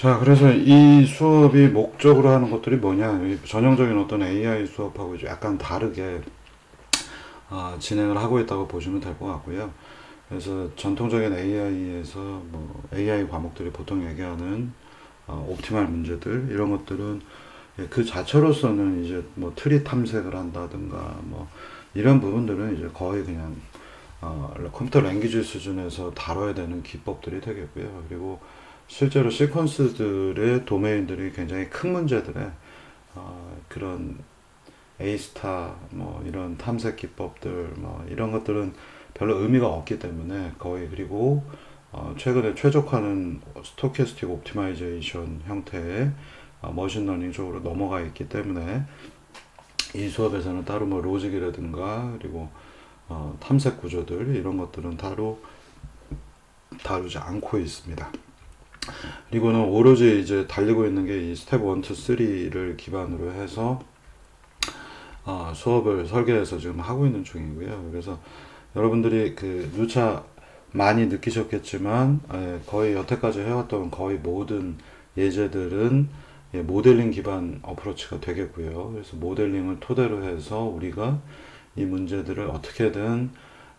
자, 그래서 이 수업이 목적으로 하는 것들이 뭐냐? 이 전형적인 어떤 AI 수업하고 이제 약간 다르게 진행을 하고 있다고 보시면 될 것 같고요. 그래서 전통적인 AI에서 뭐 AI 과목들이 보통 얘기하는 옵티말 문제들 이런 것들은 그 자체로서는 이제 뭐 트리 탐색을 한다든가 뭐 이런 부분들은 이제 거의 그냥 컴퓨터 랭귀지 수준에서 다뤄야 되는 기법들이 되겠고요. 그리고 실제로 시퀀스들의 도메인들이 굉장히 큰 문제들에 그런 A스타 뭐 이런 탐색 기법들 뭐 이런 것들은 별로 의미가 없기 때문에 거의 그리고 최근에 최적화는 스토캐스틱 옵티마이제이션 형태의 머신러닝 쪽으로 넘어가 있기 때문에 이 수업에서는 따로 뭐 로직이라든가 그리고 탐색 구조들 이런 것들은 다루지 않고 있습니다. 그리고는 오로지 이제 달리고 있는 게 이 스텝 1, 2, 3를 기반으로 해서 수업을 설계해서 지금 하고 있는 중이고요. 그래서 여러분들이 그 누차 많이 느끼셨겠지만 거의 여태까지 해왔던 거의 모든 예제들은 모델링 기반 어프로치가 되겠고요. 그래서 모델링을 토대로 해서 우리가 이 문제들을 어떻게든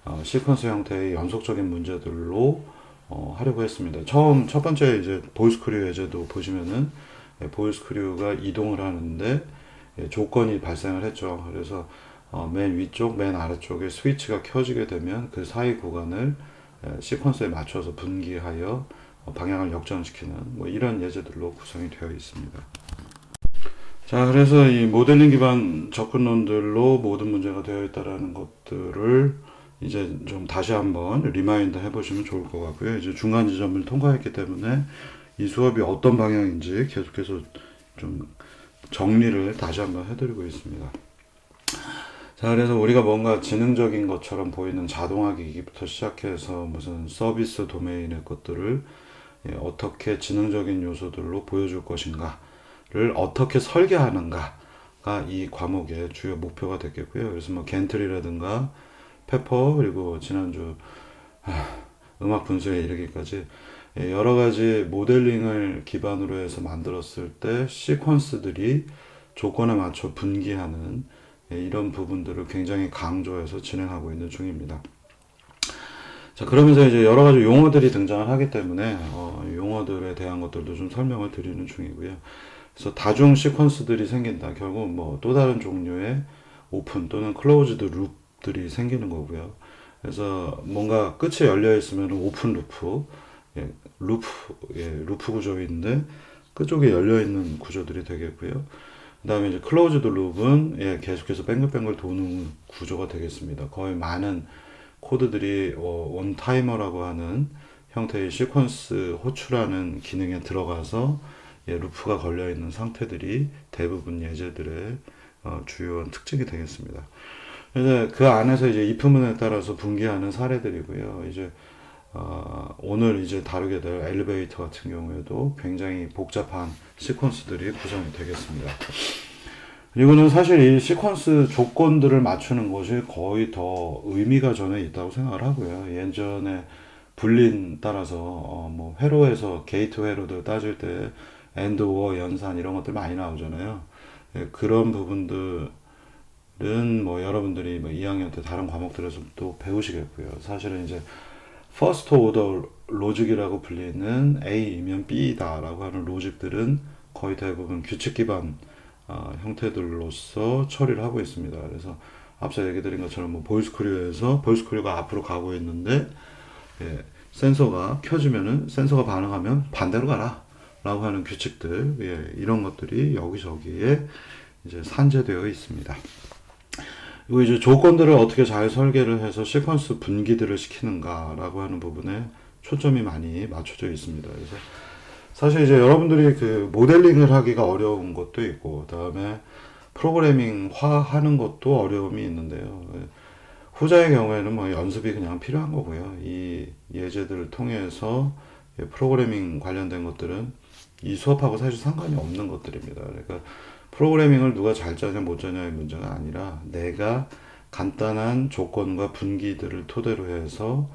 시퀀스 형태의 연속적인 문제들로 하려고 했습니다. 첫 번째 이제 보이스크류 예제도 보시면은 보이스크류가 이동을 하는데 조건이 발생을 했죠. 그래서 맨 위쪽, 맨 아래쪽에 스위치가 켜지게 되면 그 사이 구간을 시퀀스에 맞춰서 분기하여 방향을 역전시키는 뭐 이런 예제들로 구성이 되어 있습니다. 자, 그래서 이 모델링 기반 접근론들로 모든 문제가 되어 있다라는 것들을 이제 좀 다시 한번 리마인드 해보시면 좋을 것 같고요. 이제 중간 지점을 통과했기 때문에 이 수업이 어떤 방향인지 계속해서 좀 정리를 다시 한번 해드리고 있습니다. 자, 그래서 우리가 뭔가 지능적인 것처럼 보이는 자동화기기부터 시작해서 무슨 서비스 도메인의 것들을 어떻게 지능적인 요소들로 보여줄 것인가를 어떻게 설계하는가가 이 과목의 주요 목표가 됐겠고요. 그래서 뭐 겐틀이라든가 페퍼 그리고 지난주 음악 분석에 이르기까지 여러 가지 모델링을 기반으로 해서 만들었을 때 시퀀스들이 조건에 맞춰 분기하는 이런 부분들을 굉장히 강조해서 진행하고 있는 중입니다. 자, 그러면서 이제 여러 가지 용어들이 등장을 하기 때문에 용어들에 대한 것들도 좀 설명을 드리는 중이고요. 그래서 다중 시퀀스들이 생긴다. 결국 뭐 또 다른 종류의 오픈 또는 클로즈드 룹들이 생기는 거고요. 그래서 뭔가 끝이 열려 있으면 오픈 루프, 루프 구조인데 끝쪽에 열려 있는 구조들이 되겠고요. 그 다음에 이제 클로즈드 룹은 계속해서 뱅글뱅글 도는 구조가 되겠습니다. 거의 많은 코드들이 원타이머라고 하는 형태의 시퀀스 호출하는 기능에 들어가서 루프가 걸려 있는 상태들이 대부분 예제들의 주요한 특징이 되겠습니다. 이제 그 안에서 이제 if문에 따라서 분기하는 사례들이고요. 이제 오늘 이제 다루게 될 엘리베이터 같은 경우에도 굉장히 복잡한 시퀀스들이 구성이 되겠습니다. 그리고는 사실 이 시퀀스 조건들을 맞추는 것이 거의 더 의미가 저는 있다고 생각을 하고요. 예전에 불린 따라서 뭐 회로에서 게이트 회로들 따질 때 엔드 오어 연산 이런 것들 많이 나오잖아요. 그런 부분들은 뭐 여러분들이 뭐 2학년 때 다른 과목들에서 또 배우시겠고요. 사실은 이제 퍼스트 오더 로직이라고 불리는 A이면 B다라고 하는 로직들은 거의 대부분 규칙 기반 형태들로서 처리를 하고 있습니다. 그래서 앞서 얘기 드린 것처럼 뭐 보이스크류가 앞으로 가고 있는데 센서가 켜지면은 센서가 반응하면 반대로 가라 라고 하는 규칙들 이런 것들이 여기저기에 이제 산재되어 있습니다. 그리고 이제 조건들을 어떻게 잘 설계를 해서 시퀀스 분기들을 시키는가라고 하는 부분에 초점이 많이 맞춰져 있습니다. 그래서 사실 이제 여러분들이 그 모델링을 하기가 어려운 것도 있고, 그다음에 프로그래밍화 하는 것도 어려움이 있는데요. 후자의 경우에는 뭐 연습이 그냥 필요한 거고요. 이 예제들을 통해서 프로그래밍 관련된 것들은 이 수업하고 사실 상관이 없는 것들입니다. 그러니까 프로그래밍을 누가 잘 짜냐 못 짜냐의 문제가 아니라 내가 간단한 조건과 분기들을 토대로 해서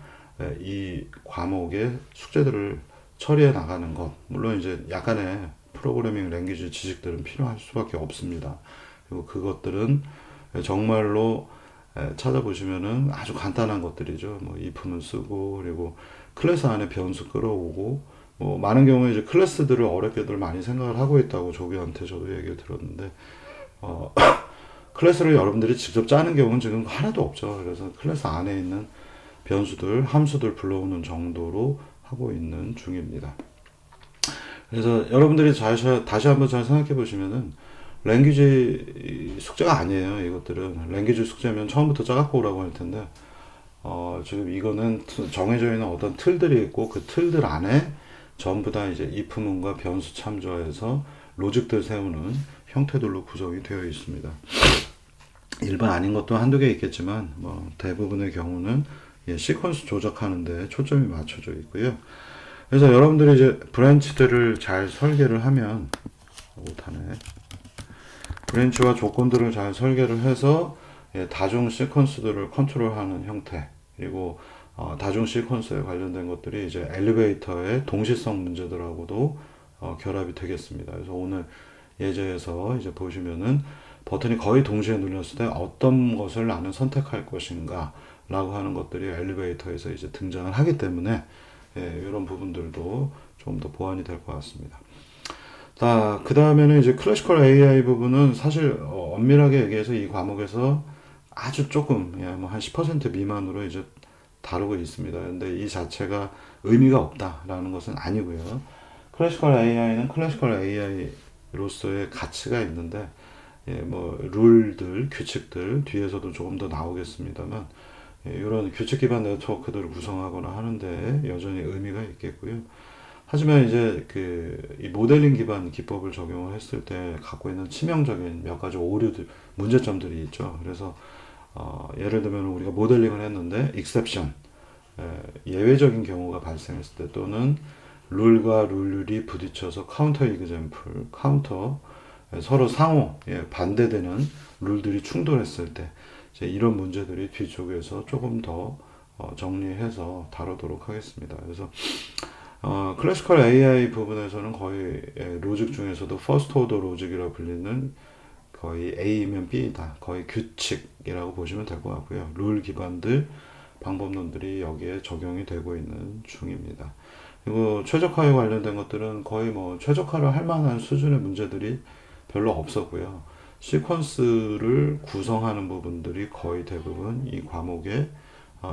이 과목의 숙제들을 처리해 나가는 것. 물론 이제 약간의 프로그래밍 랭귀지 지식들은 필요할 수밖에 없습니다. 그리고 그것들은 정말로 찾아보시면은 아주 간단한 것들이죠. 뭐 if는 쓰고, 그리고 클래스 안에 변수 끌어오고, 뭐 많은 경우에 이제 클래스들을 어렵게들 많이 생각을 하고 있다고 조교한테 저도 얘기를 들었는데, 어, 클래스를 여러분들이 직접 짜는 경우는 지금 하나도 없죠. 그래서 클래스 안에 있는 변수들, 함수들 불러오는 정도로 하고 있는 중입니다. 그래서 여러분들이 다시 한번 잘 생각해 보시면은 랭귀지 숙제가 아니에요. 이것들은 랭귀지 숙제면 처음부터 짜갖고 오라고 할 텐데 지금 이거는 정해져 있는 어떤 틀들이 있고 그 틀들 안에 전부 다 이제 if문과 변수 참조해서 로직들 세우는 형태들로 구성이 되어 있습니다. 일반 아닌 것도 한두 개 있겠지만 뭐 대부분의 경우는 시퀀스 조작하는데 초점이 맞춰져 있고요. 그래서 여러분들이 이제 브랜치들을 잘 설계를 하면 못하네. 브랜치와 조건들을 잘 설계를 해서 다중 시퀀스들을 컨트롤하는 형태, 그리고 다중 시퀀스에 관련된 것들이 이제 엘리베이터의 동시성 문제들하고도 결합이 되겠습니다. 그래서 오늘 예제에서 이제 보시면은 버튼이 거의 동시에 눌렸을 때 어떤 것을 나는 선택할 것인가 라고 하는 것들이 엘리베이터에서 이제 등장을 하기 때문에 이런 부분들도 좀 더 보완이 될 것 같습니다. 자, 그 다음에는 이제 클래시컬 AI 부분은 사실 엄밀하게 얘기해서 이 과목에서 아주 조금, 뭐 한 10% 미만으로 이제 다루고 있습니다. 근데 이 자체가 의미가 없다라는 것은 아니고요. 클래시컬 AI는 클래시컬 AI로서의 가치가 있는데, 뭐 룰들, 규칙들 뒤에서도 조금 더 나오겠습니다만, 이런 규칙 기반 네트워크들을 구성하거나 하는데 여전히 의미가 있겠고요. 하지만 이제 이 모델링 기반 기법을 적용을 했을 때 갖고 있는 치명적인 몇 가지 오류들, 문제점들이 있죠. 그래서 예를 들면 우리가 모델링을 했는데 exception, 예외적인 경우가 발생했을 때, 또는 룰과 룰이 부딪혀서 카운터 이그젬플, 카운터 서로 상호 반대되는 룰들이 충돌했을 때 이제 이런 문제들이 뒤쪽에서 조금 더 정리해서 다루도록 하겠습니다. 그래서 클래시컬 AI 부분에서는 거의 로직 중에서도 퍼스트 오더 로직이라고 불리는 거의 A면 B다. 거의 규칙이라고 보시면 될 것 같고요. 룰 기반들, 방법론들이 여기에 적용이 되고 있는 중입니다. 그리고 최적화에 관련된 것들은 거의 뭐 최적화를 할 만한 수준의 문제들이 별로 없었고요. 시퀀스를 구성하는 부분들이 거의 대부분 이 과목의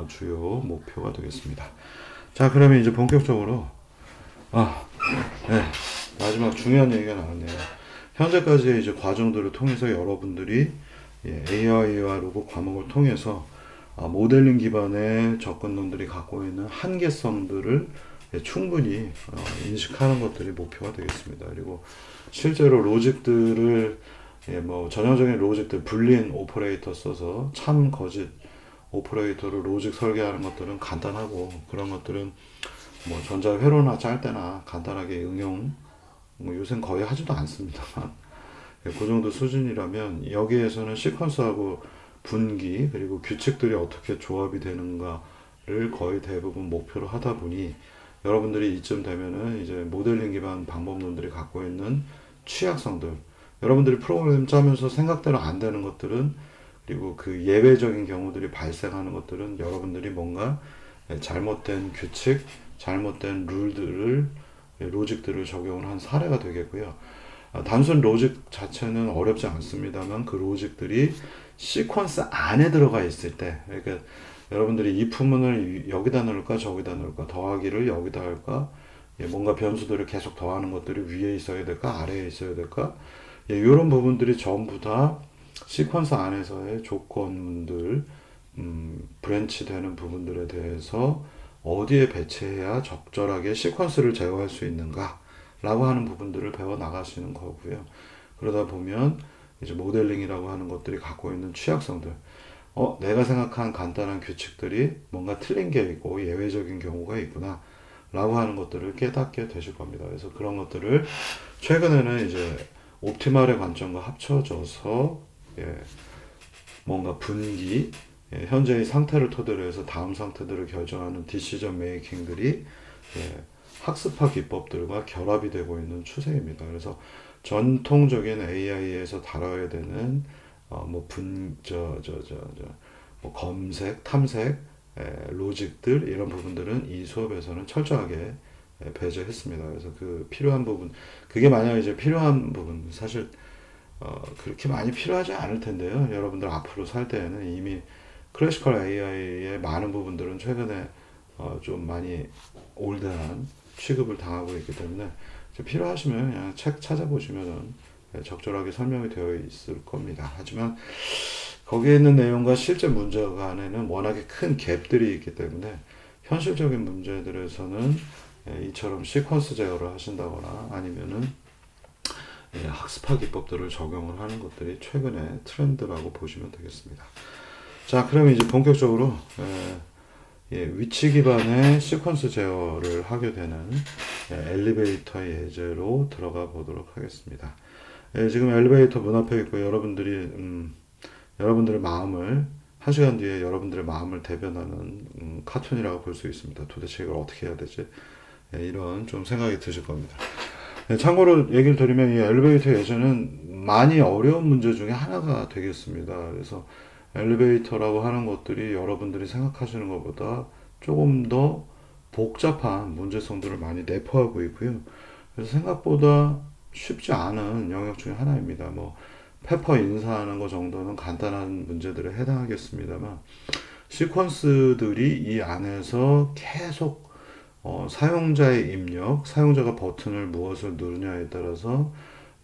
주요 목표가 되겠습니다. 자, 그러면 이제 본격적으로 마지막 중요한 얘기가 나왔네요. 현재까지의 이제 과정들을 통해서 여러분들이 AI와 로봇 과목을 통해서 모델링 기반의 접근론들이 갖고 있는 한계성들을 충분히 인식하는 것들이 목표가 되겠습니다. 그리고 실제로 로직들을 뭐 전형적인 로직들 불린 오퍼레이터 써서 참 거짓 오퍼레이터를 로직 설계하는 것들은 간단하고, 그런 것들은 뭐 전자 회로나 짤 때나 간단하게 응용, 뭐 요새는 거의 하지도 않습니다만 그 정도 수준이라면 여기에서는 시퀀스하고 분기 그리고 규칙들이 어떻게 조합이 되는가를 거의 대부분 목표로 하다 보니 여러분들이 이쯤 되면은 이제 모델링 기반 방법론들이 갖고 있는 취약성들, 여러분들이 프로그램 짜면서 생각대로 안 되는 것들은, 그리고 그 예외적인 경우들이 발생하는 것들은 여러분들이 뭔가 잘못된 규칙, 잘못된 룰들을, 로직들을 적용을 한 사례가 되겠고요. 단순 로직 자체는 어렵지 않습니다만 그 로직들이 시퀀스 안에 들어가 있을 때, 그러니까 여러분들이 이 부문을 여기다 넣을까 저기다 넣을까, 더하기를 여기다 할까, 뭔가 변수들을 계속 더하는 것들이 위에 있어야 될까 아래에 있어야 될까, 이런 부분들이 전부 다 시퀀스 안에서의 조건들, 브랜치 되는 부분들에 대해서 어디에 배치해야 적절하게 시퀀스를 제어할 수 있는가 라고 하는 부분들을 배워 나가시는 거고요. 그러다 보면 이제 모델링이라고 하는 것들이 갖고 있는 취약성들, 내가 생각한 간단한 규칙들이 뭔가 틀린 게 있고 예외적인 경우가 있구나 라고 하는 것들을 깨닫게 되실 겁니다. 그래서 그런 것들을 최근에는 이제 옵티말의 관점과 합쳐져서 뭔가 분기, 현재의 상태를 토대로 해서 다음 상태들을 결정하는 디시전 메이킹들이 학습화 기법들과 결합이 되고 있는 추세입니다. 그래서 전통적인 AI에서 다뤄야 되는 뭐 검색, 탐색, 로직들 이런 부분들은 이 수업에서는 철저하게 배제했습니다. 그래서 그 필요한 부분, 그게 만약 이제 필요한 부분, 사실 그렇게 많이 필요하지 않을 텐데요. 여러분들 앞으로 살 때에는 이미 클래시컬 AI의 많은 부분들은 최근에 좀 많이 올드한 취급을 당하고 있기 때문에 필요하시면 그냥 책 찾아보시면은 적절하게 설명이 되어 있을 겁니다. 하지만 거기에 있는 내용과 실제 문제 간에는 워낙에 큰 갭들이 있기 때문에 현실적인 문제들에서는 이처럼 시퀀스 제어를 하신다거나 아니면은 학습화 기법들을 적용을 하는 것들이 최근의 트렌드라고 보시면 되겠습니다. 자, 그럼 이제 본격적으로 위치 기반의 시퀀스 제어를 하게 되는 엘리베이터 예제로 들어가 보도록 하겠습니다. 지금 엘리베이터 문 앞에 있고 여러분들의 마음을 1시간 뒤에 여러분들의 마음을 대변하는 카툰이라고 볼 수 있습니다. 도대체 이걸 어떻게 해야 되지? 이런 좀 생각이 드실 겁니다. 참고로 얘기를 드리면 이 엘리베이터 예제는 많이 어려운 문제 중에 하나가 되겠습니다. 그래서 엘리베이터라고 하는 것들이 여러분들이 생각하시는 것보다 조금 더 복잡한 문제성들을 많이 내포하고 있고요. 그래서 생각보다 쉽지 않은 영역 중에 하나입니다. 뭐 페퍼 인사하는 것 정도는 간단한 문제들에 해당하겠습니다만 시퀀스들이 이 안에서 계속 사용자의 입력, 사용자가 버튼을 무엇을 누르냐에 따라서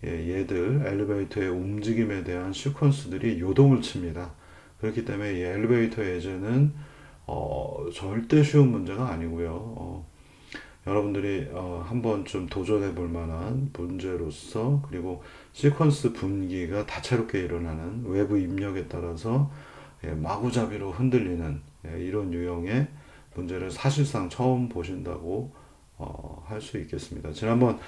얘들 엘리베이터의 움직임에 대한 시퀀스들이 요동을 칩니다. 그렇기 때문에 이 엘리베이터 예제는 절대 쉬운 문제가 아니고요. 여러분들이 한번 좀 도전해 볼 만한 문제로서 그리고 시퀀스 분기가 다채롭게 일어나는 외부 입력에 따라서 마구잡이로 흔들리는 이런 유형의 문제를 사실상 처음 보신다고 할 수 있겠습니다. 지난번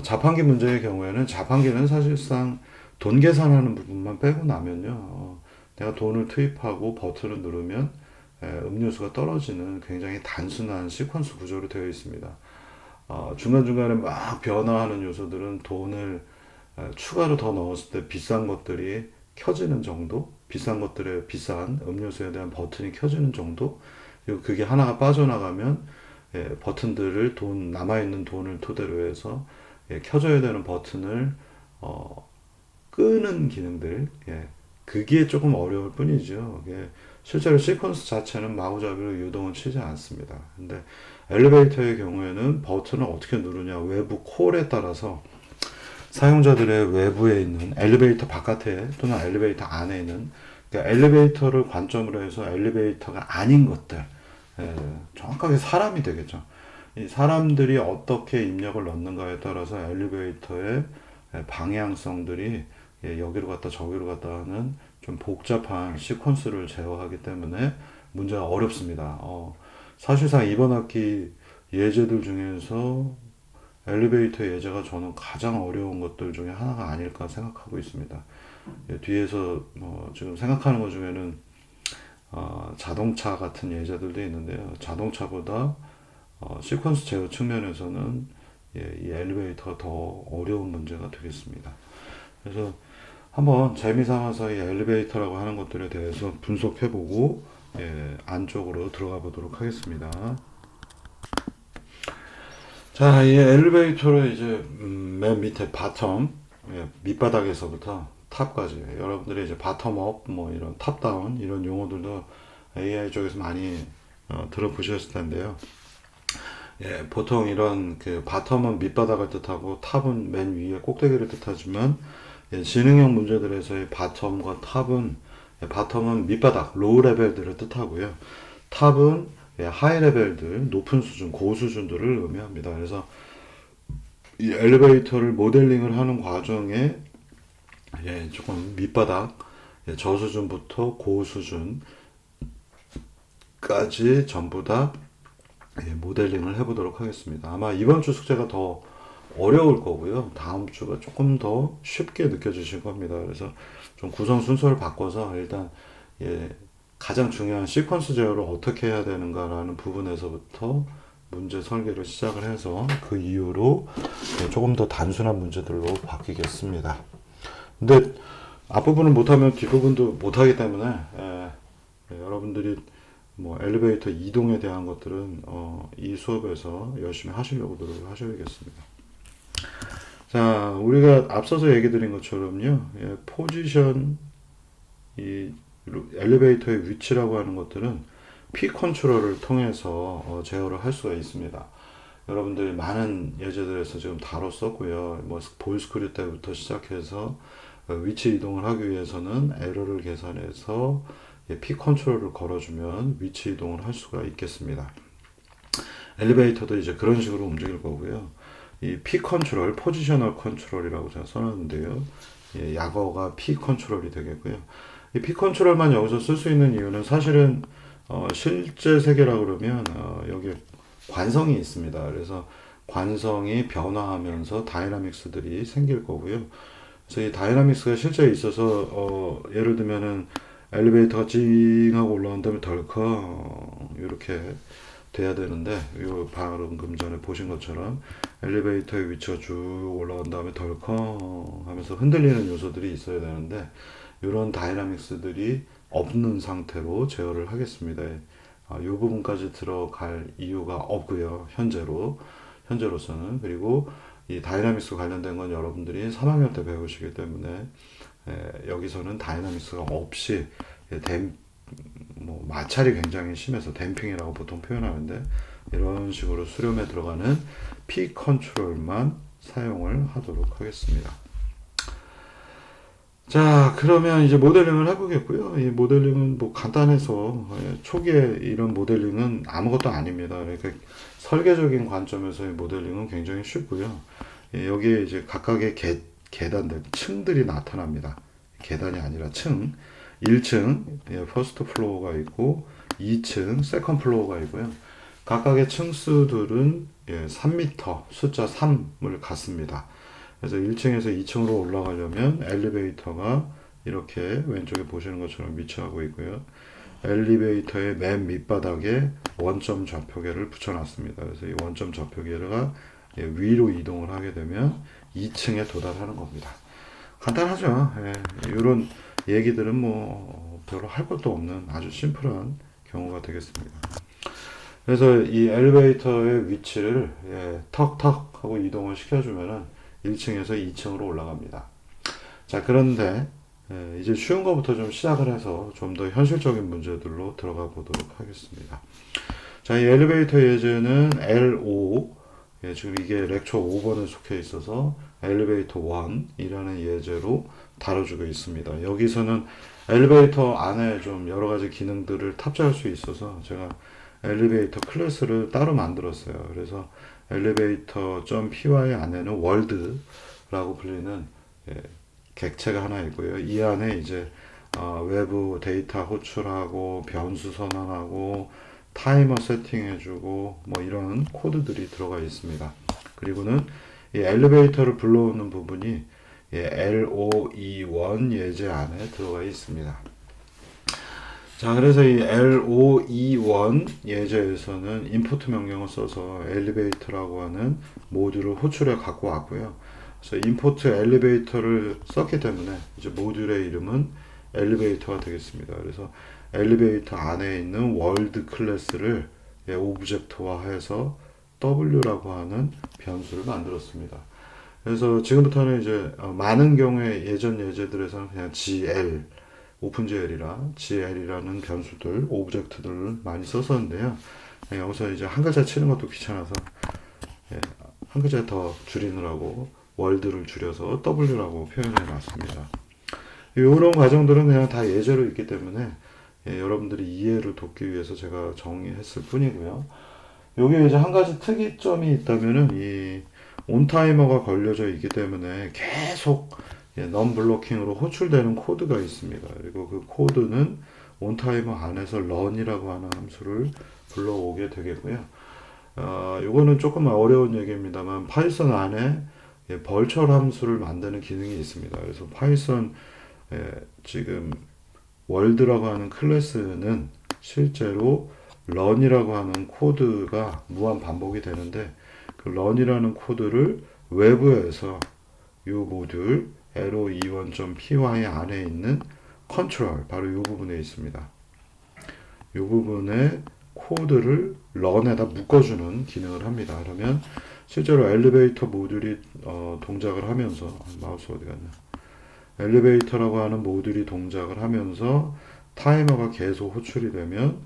자판기 문제의 경우에는 자판기는 사실상 돈 계산하는 부분만 빼고 나면요. 내가 돈을 투입하고 버튼을 누르면 음료수가 떨어지는 굉장히 단순한 시퀀스 구조로 되어 있습니다. 중간중간에 막 변화하는 요소들은 돈을 추가로 더 넣었을 때 비싼 것들이 켜지는 정도, 비싼 것들의 비싼 음료수에 대한 버튼이 켜지는 정도, 그리고 그게 하나가 빠져나가면 버튼들을 남아있는 돈을 토대로 해서 켜져야 되는 버튼을 끄는 기능들, 그게 조금 어려울 뿐이죠. 실제로 시퀀스 자체는 마구잡이로 유동은 치지 않습니다. 근데 엘리베이터의 경우에는 버튼을 어떻게 누르냐, 외부 콜에 따라서 사용자들의 외부에 있는 엘리베이터 바깥에 또는 엘리베이터 안에 있는 그러니까 엘리베이터를 관점으로 해서 엘리베이터가 아닌 것들, 정확하게 사람이 되겠죠. 이 사람들이 어떻게 입력을 넣는가에 따라서 엘리베이터의 방향성들이 여기로 갔다 저기로 갔다 하는 좀 복잡한 시퀀스를 제어하기 때문에 문제가 어렵습니다. 사실상 이번 학기 예제들 중에서 엘리베이터 예제가 저는 가장 어려운 것들 중에 하나가 아닐까 생각하고 있습니다. 뒤에서 지금 생각하는 것 중에는 자동차 같은 예제들도 있는데요. 자동차보다 시퀀스 제어 측면에서는 이 엘리베이터가 더 어려운 문제가 되겠습니다. 그래서 한번 재미삼아서 이 엘리베이터라고 하는 것들에 대해서 분석해보고 안쪽으로 들어가 보도록 하겠습니다. 자, 이 엘리베이터를 이제 맨 밑에 바텀, 밑바닥에서부터 탑까지 여러분들이 이제 바텀업, 뭐 이런 탑다운 이런 용어들도 AI 쪽에서 많이 들어보셨을 텐데요. 보통 이런 그 바텀은 밑바닥을 뜻하고 탑은 맨 위에 꼭대기를 뜻하지만 지능형 문제들에서의 바텀과 탑은 바텀은 밑바닥, 로우 레벨들을 뜻하고요. 탑은 하이 레벨들, 높은 수준, 고수준들을 의미합니다. 그래서 이 엘리베이터를 모델링을 하는 과정에 조금 밑바닥, 저수준부터 고수준까지 전부 다 모델링을 해보도록 하겠습니다. 아마 이번 주 숙제가 더 어려울 거고요. 다음 주가 조금 더 쉽게 느껴지실 겁니다. 그래서 좀 구성 순서를 바꿔서 일단 가장 중요한 시퀀스 제어를 어떻게 해야 되는가라는 부분에서부터 문제 설계를 시작을 해서 그 이후로 조금 더 단순한 문제들로 바뀌겠습니다. 근데 앞부분을 못하면 뒷부분도 못하기 때문에 여러분들이 뭐 엘리베이터 이동에 대한 것들은 이 수업에서 열심히 하시려고 노력을 하셔야겠습니다. 자, 우리가 앞서서 얘기 드린 것처럼요, 포지션, 이 엘리베이터의 위치라고 하는 것들은 P 컨트롤을 통해서 제어를 할 수가 있습니다. 여러분들이 많은 예제들에서 지금 다뤘었고요. 뭐 볼 스크류 때부터 시작해서 위치 이동을 하기 위해서는 에러를 계산해서 P 컨트롤을 걸어주면 위치 이동을 할 수가 있겠습니다. 엘리베이터도 이제 그런 식으로 움직일 거고요. 이 P 컨트롤, 포지셔널 컨트롤이라고 제가 써놨는데요. 약어가 P 컨트롤이 되겠고요. 이 P 컨트롤만 여기서 쓸 수 있는 이유는 사실은 실제 세계라 그러면 여기 관성이 있습니다. 그래서 관성이 변화하면서 다이나믹스들이 생길 거고요. 그래서 이 다이나믹스가 실제 있어서 예를 들면은 엘리베이터가 찡 하고 올라온 다음에 덜컹 이렇게 돼야 되는데, 요 방금 전에 보신 것처럼 엘리베이터의 위치가 쭉 올라간 다음에 덜컹 하면서 흔들리는 요소들이 있어야 되는데, 이런 다이나믹스들이 없는 상태로 제어를 하겠습니다. 이 부분까지 들어갈 이유가 없고요. 현재로서는. 그리고 이 다이나믹스 관련된 건 여러분들이 3학년 때 배우시기 때문에 여기서는 다이나믹스가 없이 마찰이 굉장히 심해서 댐핑이라고 보통 표현하는데, 이런 식으로 수렴에 들어가는 P 컨트롤만 사용을 하도록 하겠습니다. 자, 그러면 이제 모델링을 해보겠고요. 이 모델링은 뭐 간단해서 초기에 이런 모델링은 아무것도 아닙니다. 그러니까 설계적인 관점에서의 모델링은 굉장히 쉽고요. 여기에 이제 각각의 계단들, 층들이 나타납니다. 계단이 아니라 층. 1층 퍼스트 플로어가 있고 2층 세컨드 플로어가 있고요. 각각의 층수들은 3m 숫자 3을 갖습니다. 그래서 1층에서 2층으로 올라가려면 엘리베이터가 이렇게 왼쪽에 보시는 것처럼 위치하고 있고요. 엘리베이터의 맨 밑바닥에 원점 좌표계를 붙여놨습니다. 그래서 이 원점 좌표계가 위로 이동을 하게 되면 2층에 도달하는 겁니다. 간단하죠. 이런 얘기들은 뭐 별로 할 것도 없는 아주 심플한 경우가 되겠습니다. 그래서 이 엘리베이터의 위치를 턱턱 하고 이동을 시켜주면은 1층에서 2층으로 올라갑니다. 자, 그런데 이제 쉬운 것부터 좀 시작을 해서 좀 더 현실적인 문제들로 들어가 보도록 하겠습니다. 자, 이 엘리베이터 예제는 L5, 지금 이게 렉처 5번에 속해 있어서 엘리베이터 1이라는 예제로 다뤄주고 있습니다. 여기서는 엘리베이터 안에 좀 여러 가지 기능들을 탑재할 수 있어서 제가 엘리베이터 클래스를 따로 만들었어요. 그래서 엘리베이터.py 안에는 월드라고 불리는 객체가 하나 있고요. 이 안에 이제 외부 데이터 호출하고 변수 선언하고 타이머 세팅해주고 뭐 이런 코드들이 들어가 있습니다. 그리고는 이 엘리베이터를 불러오는 부분이 L521 예제 안에 들어가 있습니다. 자, 그래서 이 L521 예제에서는 인풋 명령을 써서 엘리베이터라고 하는 모듈을 호출해 갖고 왔고요. 그래서 인풋 엘리베이터를 썼기 때문에 이제 모듈의 이름은 엘리베이터가 되겠습니다. 그래서 엘리베이터 안에 있는 월드 클래스를 오브젝트화해서 W라고 하는 변수를 만들었습니다. 그래서 지금부터는 이제 많은 경우에 예전 예제들에서는 그냥 GL, 오픈GL이라 GL이라는 변수들, 오브젝트들을 많이 썼었는데요. 여기서 이제 한 글자 치는 것도 귀찮아서 한 글자 더 줄이느라고 월드를 줄여서 W라고 표현해 놨습니다. 이런 과정들은 그냥 다 예제로 있기 때문에 여러분들이 이해를 돕기 위해서 제가 정의했을 뿐이고요. 여기에 이제 한 가지 특이점이 있다면은 이 온타이머가 걸려져 있기 때문에 계속 non-blocking으로 호출되는 코드가 있습니다. 그리고 그 코드는 온타이머 안에서 run이라고 하는 함수를 불러오게 되겠고요. 이거는 조금 어려운 얘기입니다만 파이썬 안에 벌처 함수를 만드는 기능이 있습니다. 그래서 파이썬 지금 월드라고 하는 클래스는 실제로 run이라고 하는 코드가 무한 반복이 되는데 그 run이라는 코드를 외부에서 이 모듈 ro21.py 안에 있는 컨트롤 바로 이 부분에 있습니다. 이 부분에 코드를 run에다 묶어주는 기능을 합니다. 그러면 실제로 엘리베이터 모듈이 동작을 하면서 마우스 어디 갔냐? 엘리베이터라고 하는 모듈이 동작을 하면서 타이머가 계속 호출이 되면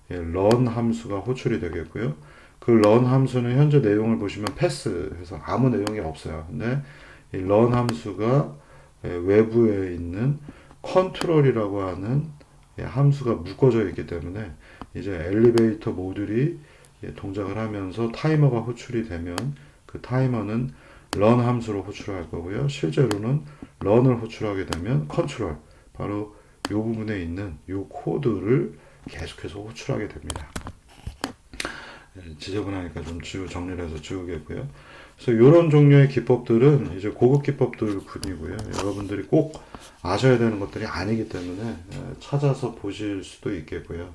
run 함수가 호출이 되겠고요. 그 run 함수는 현재 내용을 보시면 패스해서 아무 내용이 없어요. 근데 이 run 함수가 외부에 있는 컨트롤이라고 하는 함수가 묶어져 있기 때문에 이제 엘리베이터 모듈이 동작을 하면서 타이머가 호출이 되면 그 타이머는 run 함수로 호출할 거고요. 실제로는 run을 호출하게 되면 컨트롤 바로 이 부분에 있는 이 코드를 계속해서 호출하게 됩니다. 지저분하니까 좀 정리를 해서 지우겠고요. 그래서 이런 종류의 기법들은 이제 고급 기법들 뿐이고요. 여러분들이 꼭 아셔야 되는 것들이 아니기 때문에 찾아서 보실 수도 있겠고요.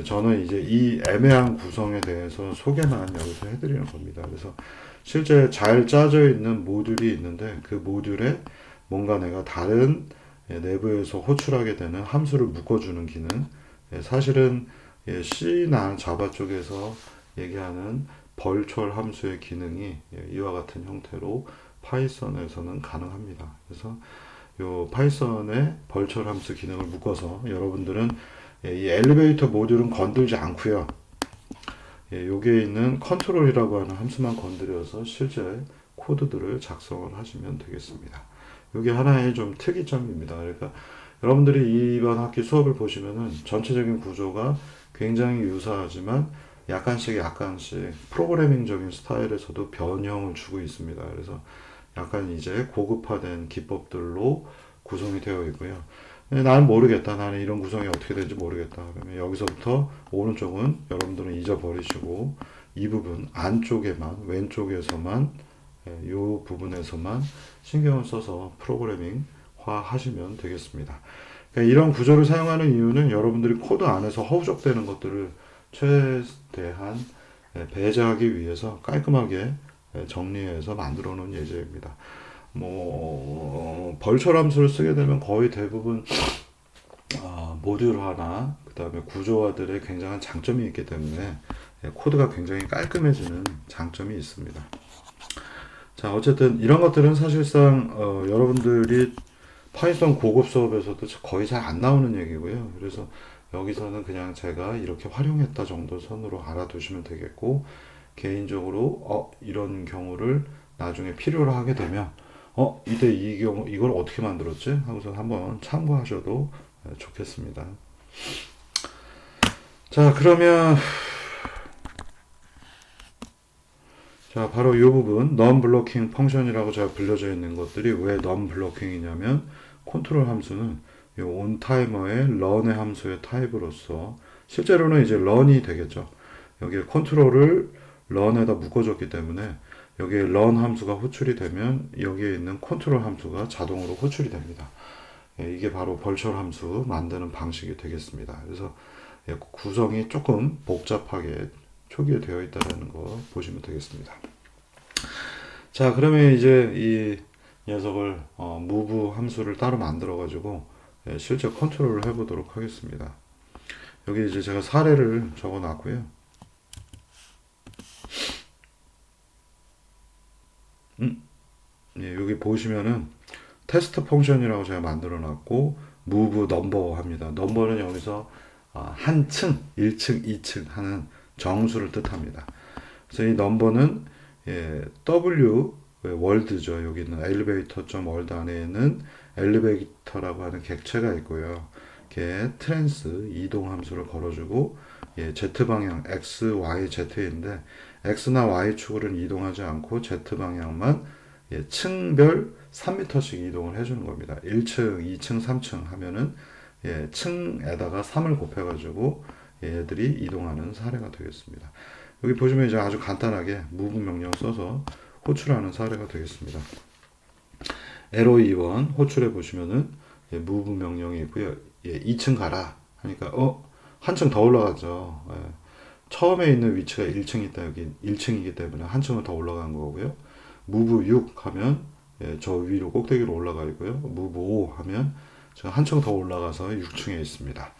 저는 이제 이 애매한 구성에 대해서 소개만 여기서 해드리는 겁니다. 그래서 실제 잘 짜져 있는 모듈이 있는데 그 모듈에 뭔가 내가 다른 내부에서 호출하게 되는 함수를 묶어주는 기능. 사실은 C나 자바 쪽에서 얘기하는 벌초얼 함수의 기능이 이와 같은 형태로 파이썬에서는 가능합니다. 그래서 요 파이썬의 벌초얼 함수 기능을 묶어서 여러분들은 이 엘리베이터 모듈은 건들지 않고요. 여기에 있는 컨트롤이라고 하는 함수만 건드려서 실제 코드들을 작성을 하시면 되겠습니다. 이게 하나의 좀 특이점입니다. 그러니까 여러분들이 이번 학기 수업을 보시면은 전체적인 구조가 굉장히 유사하지만 약간씩 프로그래밍적인 스타일에서도 변형을 주고 있습니다. 그래서 약간 이제 고급화된 기법들로 구성이 되어 있고요. 나는 모르겠다. 나는 이런 구성이 어떻게 되는지 모르겠다. 그러면 여기서부터 오른쪽은 여러분들은 잊어버리시고 이 부분 안쪽에만 왼쪽에서만 이 부분에서만 신경을 써서 프로그래밍화 하시면 되겠습니다. 그러니까 이런 구조를 사용하는 이유는 여러분들이 코드 안에서 허우적대는 것들을 최대한 배제하기 위해서 깔끔하게 정리해서 만들어 놓은 예제입니다. 벌처 함수를 쓰게 되면 거의 대부분 모듈화나 그 다음에 구조화들의 굉장한 장점이 있기 때문에 코드가 굉장히 깔끔해지는 장점이 있습니다. 자, 어쨌든 이런 것들은 사실상 여러분들이 파이썬 고급 수업에서도 거의 잘 안 나오는 얘기고요. 그래서 여기서는 그냥 제가 이렇게 활용했다 정도 선으로 알아두시면 되겠고, 개인적으로 이런 경우를 나중에 필요로 하게 되면 이때 이 경우 이걸 어떻게 만들었지? 하고서 한번 참고하셔도 좋겠습니다. 자, 그러면 자, 바로 이 부분 non-blocking 펑션이라고 잘 불려져 있는 것들이 왜 non-blocking이냐면 컨트롤 함수는 이 onTimer의 run의 함수의 타입으로서 실제로는 이제 run이 되겠죠. 여기에 컨트롤을 run에다 묶어줬기 때문에 여기에 run 함수가 호출이 되면 여기에 있는 컨트롤 함수가 자동으로 호출이 됩니다. 이게 바로 벌처 함수 만드는 방식이 되겠습니다. 그래서 구성이 조금 복잡하게 초기에 되어 있다는 거 보시면 되겠습니다. 자, 그러면 이제 이 녀석을 move 함수를 따로 만들어 가지고 실제 컨트롤을 해보도록 하겠습니다. 여기 이제 제가 사례를 적어 놨고요. 여기 보시면은 테스트 펑션이라고 제가 만들어 놨고 move number 합니다. 넘버는 여기서 한 층, 1층, 2층 하는 정수를 뜻합니다. 그래서 이 넘버는 W 월드죠. 여기 있는 엘리베이터.월드 안에는 엘리베이터라고 하는 객체가 있고요. 이렇게 트랜스 이동 함수를 걸어주고 Z 방향 X, Y, Z인데 X나 Y축으로는 이동하지 않고 Z 방향만 층별 3m씩 이동을 해주는 겁니다. 1층, 2층, 3층 하면은 층에다가 3을 곱해가지고 얘들이 이동하는 사례가 되겠습니다. 여기 보시면 이제 아주 간단하게 move 명령 써서 호출하는 사례가 되겠습니다. LO21 호출해 보시면은 move 명령이 있고요. 2층 가라 하니까 한층 더 올라가죠. 처음에 있는 위치가 1층이 있다. 여기 1층이기 때문에 한 층을 더 올라간 거고요. 무브 6 하면 저 위로 꼭대기로 올라가 있고요. 무브 5 하면 제가 한 층 더 올라가서 6층에 있습니다.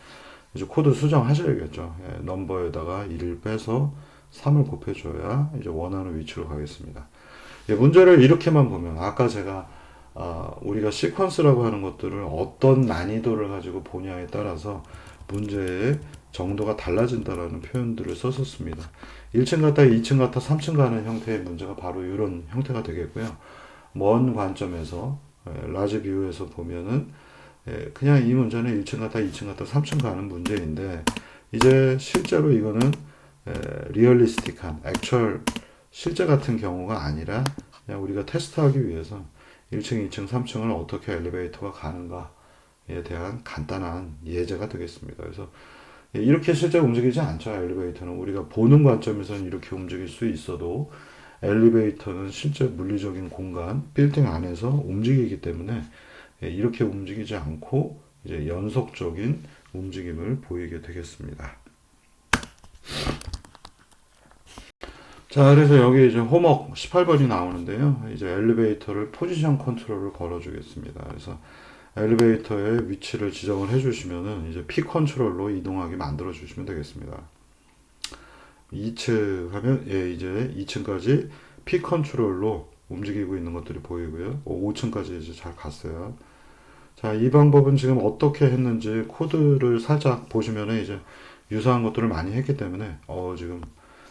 이제 코드 수정하셔야겠죠. 넘버에다가 1을 빼서 3을 곱해줘야 이제 원하는 위치로 가겠습니다. 문제를 이렇게만 보면 아까 제가 우리가 시퀀스라고 하는 것들을 어떤 난이도를 가지고 보냐에 따라서 문제의 정도가 달라진다라는 표현들을 썼었습니다. 1층 갔다 2층 갔다 3층 가는 형태의 문제가 바로 이런 형태가 되겠고요. 먼 관점에서 라지 뷰에서 보면은 그냥 이 문제는 1층 갔다 2층 갔다 3층 가는 문제인데 이제 실제로 이거는 리얼리스틱한 액츄얼 실제 같은 경우가 아니라 그냥 우리가 테스트하기 위해서 1층, 2층, 3층을 어떻게 엘리베이터가 가는가에 대한 간단한 예제가 되겠습니다. 그래서 이렇게 실제 움직이지 않죠. 엘리베이터는 우리가 보는 관점에서는 이렇게 움직일 수 있어도 엘리베이터는 실제 물리적인 공간, 빌딩 안에서 움직이기 때문에 이렇게 움직이지 않고 이제 연속적인 움직임을 보이게 되겠습니다. 자, 그래서 여기 이제 홈워크 18번이 나오는데요. 이제 엘리베이터를 포지션 컨트롤을 걸어주겠습니다. 그래서 엘리베이터의 위치를 지정을 해주시면은 이제 P 컨트롤로 이동하게 만들어 주시면 되겠습니다. 2층 하면 이제 2층까지 P 컨트롤로 움직이고 있는 것들이 보이고요. 5층까지 이제 잘 갔어요. 자, 이 방법은 지금 어떻게 했는지 코드를 살짝 보시면은 이제 유사한 것들을 많이 했기 때문에 지금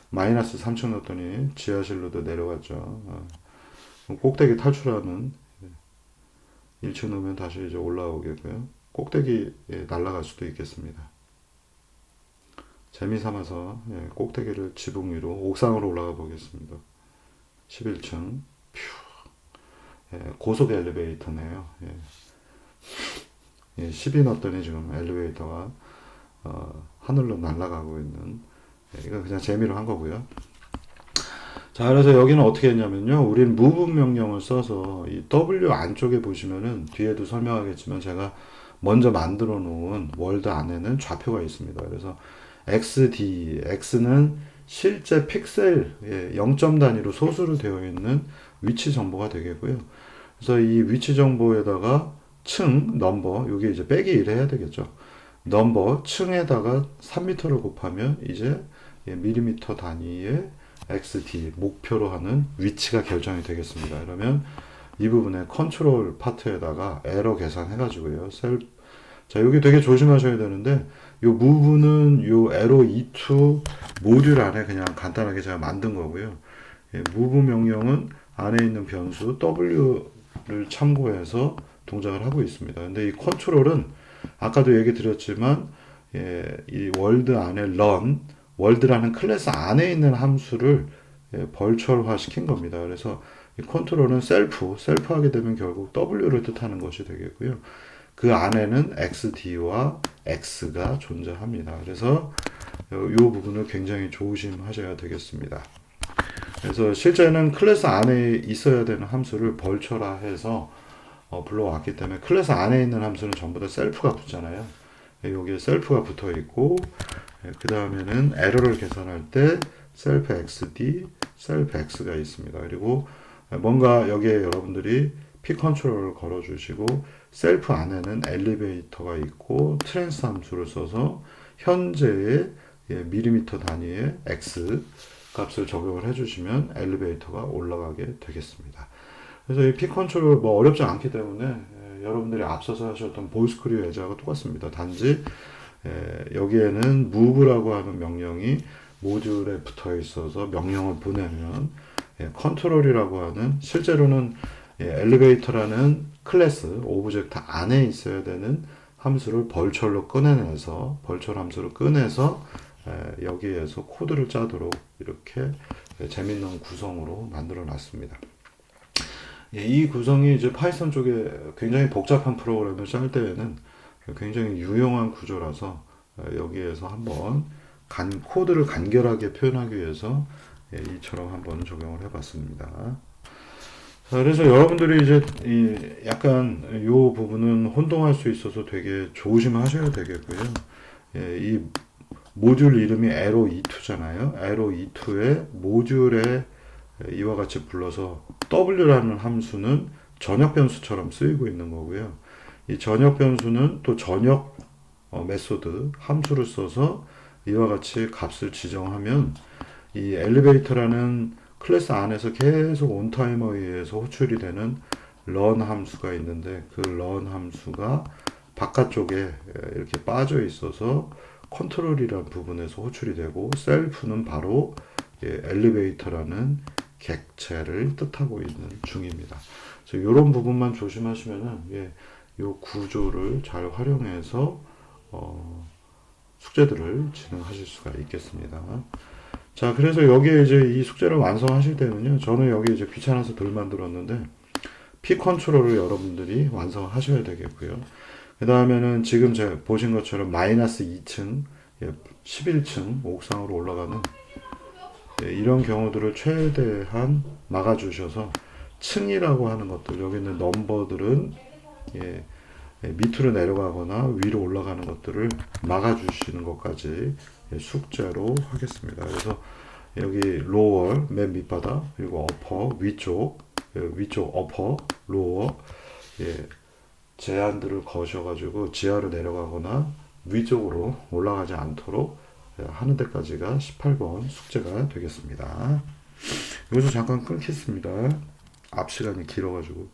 마이너스 3층 넣었더니 지하실로도 내려갔죠. 꼭대기 탈출하는 1층 넣으면 다시 이제 올라오겠고요. 꼭대기에 날아갈 수도 있겠습니다. 재미삼아서 꼭대기를 지붕 위로 옥상으로 올라가 보겠습니다. 11층 고속 엘리베이터네요. 10이 넣었더니 지금 엘리베이터가 하늘로 날아가고 있는 이거 그냥 재미로 한 거고요. 자, 그래서 여기는 어떻게 했냐면요. 우린 move 명령을 써서 이 W 안쪽에 보시면은 뒤에도 설명하겠지만 제가 먼저 만들어 놓은 월드 안에는 좌표가 있습니다. 그래서 XD, X는 실제 픽셀 0점 단위로 소수로 되어 있는 위치 정보가 되겠고요. 그래서 이 위치 정보에다가 층, 넘버, 여기 이제 빼기 1 해야 되겠죠. 넘버, 층에다가 3m를 곱하면 이제 밀리미터 단위의 XD, 목표로 하는 위치가 결정이 되겠습니다. 그러면 이 부분에 컨트롤 파트에다가 에러 계산해가지고요. 자, 여기 되게 조심하셔야 되는데, 요 무브는 요 에러 E2 모듈 안에 그냥 간단하게 제가 만든 거고요. 무브 명령은 안에 있는 변수 W를 참고해서 동작을 하고 있습니다. 근데 이 컨트롤은 아까도 얘기 드렸지만 이 월드 안에 run 월드라는 클래스 안에 있는 함수를 벌처화 시킨 겁니다. 그래서 이 컨트롤은 셀프 하게 되면 결국 W를 뜻하는 것이 되겠고요. 그 안에는 XD와 X가 존재합니다. 그래서 이 부분을 굉장히 조심하셔야 되겠습니다. 그래서 실제는 클래스 안에 있어야 되는 함수를 벌처화해서 불러왔기 때문에 클래스 안에 있는 함수는 전부 다 셀프가 붙잖아요. 여기에 셀프가 붙어 있고 그 다음에는 에러를 계산할 때 셀프 XD, 셀프 X가 있습니다. 그리고 뭔가 여기에 여러분들이 P 컨트롤을 걸어 주시고 셀프 안에는 엘리베이터가 있고 트랜스 함수를 써서 현재의 밀리미터 단위의 X 값을 적용을 해주시면 엘리베이터가 올라가게 되겠습니다. 그래서 이 P 컨트롤 뭐 어렵지 않기 때문에 여러분들이 앞서서 하셨던 보이스크류 예제하고 똑같습니다. 단지 여기에는 move라고 하는 명령이 모듈에 붙어 있어서 명령을 보내면 컨트롤이라고 하는 실제로는 엘리베이터라는 클래스 오브젝트 안에 있어야 되는 함수를 벌처로 꺼내내서 벌처 함수를 꺼내서 여기에서 코드를 짜도록 이렇게 재밌는 구성으로 만들어 놨습니다. 이 구성이 이제 파이썬 쪽에 굉장히 복잡한 프로그램을 짤 때에는 굉장히 유용한 구조라서 여기에서 한번 코드를 간결하게 표현하기 위해서 이처럼 한번 적용을 해봤습니다. 자, 그래서 여러분들이 이제 약간 이 부분은 혼동할 수 있어서 되게 조심하셔야 되겠고요. 이 모듈 이름이 에로 E2잖아요. 에로 E2의 모듈에 이와 같이 불러서 W라는 함수는 전역 변수처럼 쓰이고 있는 거고요. 이 전역 변수는 또 전역 메소드 함수를 써서 이와 같이 값을 지정하면 이 엘리베이터라는 클래스 안에서 계속 온타이머에 의해서 호출이 되는 run 함수가 있는데 그 run 함수가 바깥쪽에 이렇게 빠져 있어서 컨트롤이라는 부분에서 호출이 되고 셀프는 바로 엘리베이터라는 객체를 뜻하고 있는 중입니다. 그래서 이런 부분만 조심하시면은 이 구조를 잘 활용해서 숙제들을 진행하실 수가 있겠습니다. 자, 그래서 여기에 이제 이 숙제를 완성하실 때는요, 저는 여기 이제 귀찮아서 덜 만들었는데, P 컨트롤을 여러분들이 완성하셔야 되겠고요. 그 다음에는 지금 제가 보신 것처럼 마이너스 2층, 11층 옥상으로 올라가는 이런 경우들을 최대한 막아주셔서 층이라고 하는 것들, 여기 있는 넘버들은 밑으로 내려가거나 위로 올라가는 것들을 막아주시는 것까지 숙제로 하겠습니다. 그래서 여기 로워, 맨 밑바닥, 그리고 어퍼, 위쪽 어퍼, 로워, 제한들을 거셔가지고 지하로 내려가거나 위쪽으로 올라가지 않도록 하는 데까지가 18번 숙제가 되겠습니다. 여기서 잠깐 끊겠습니다. 앞 시간이 길어가지고.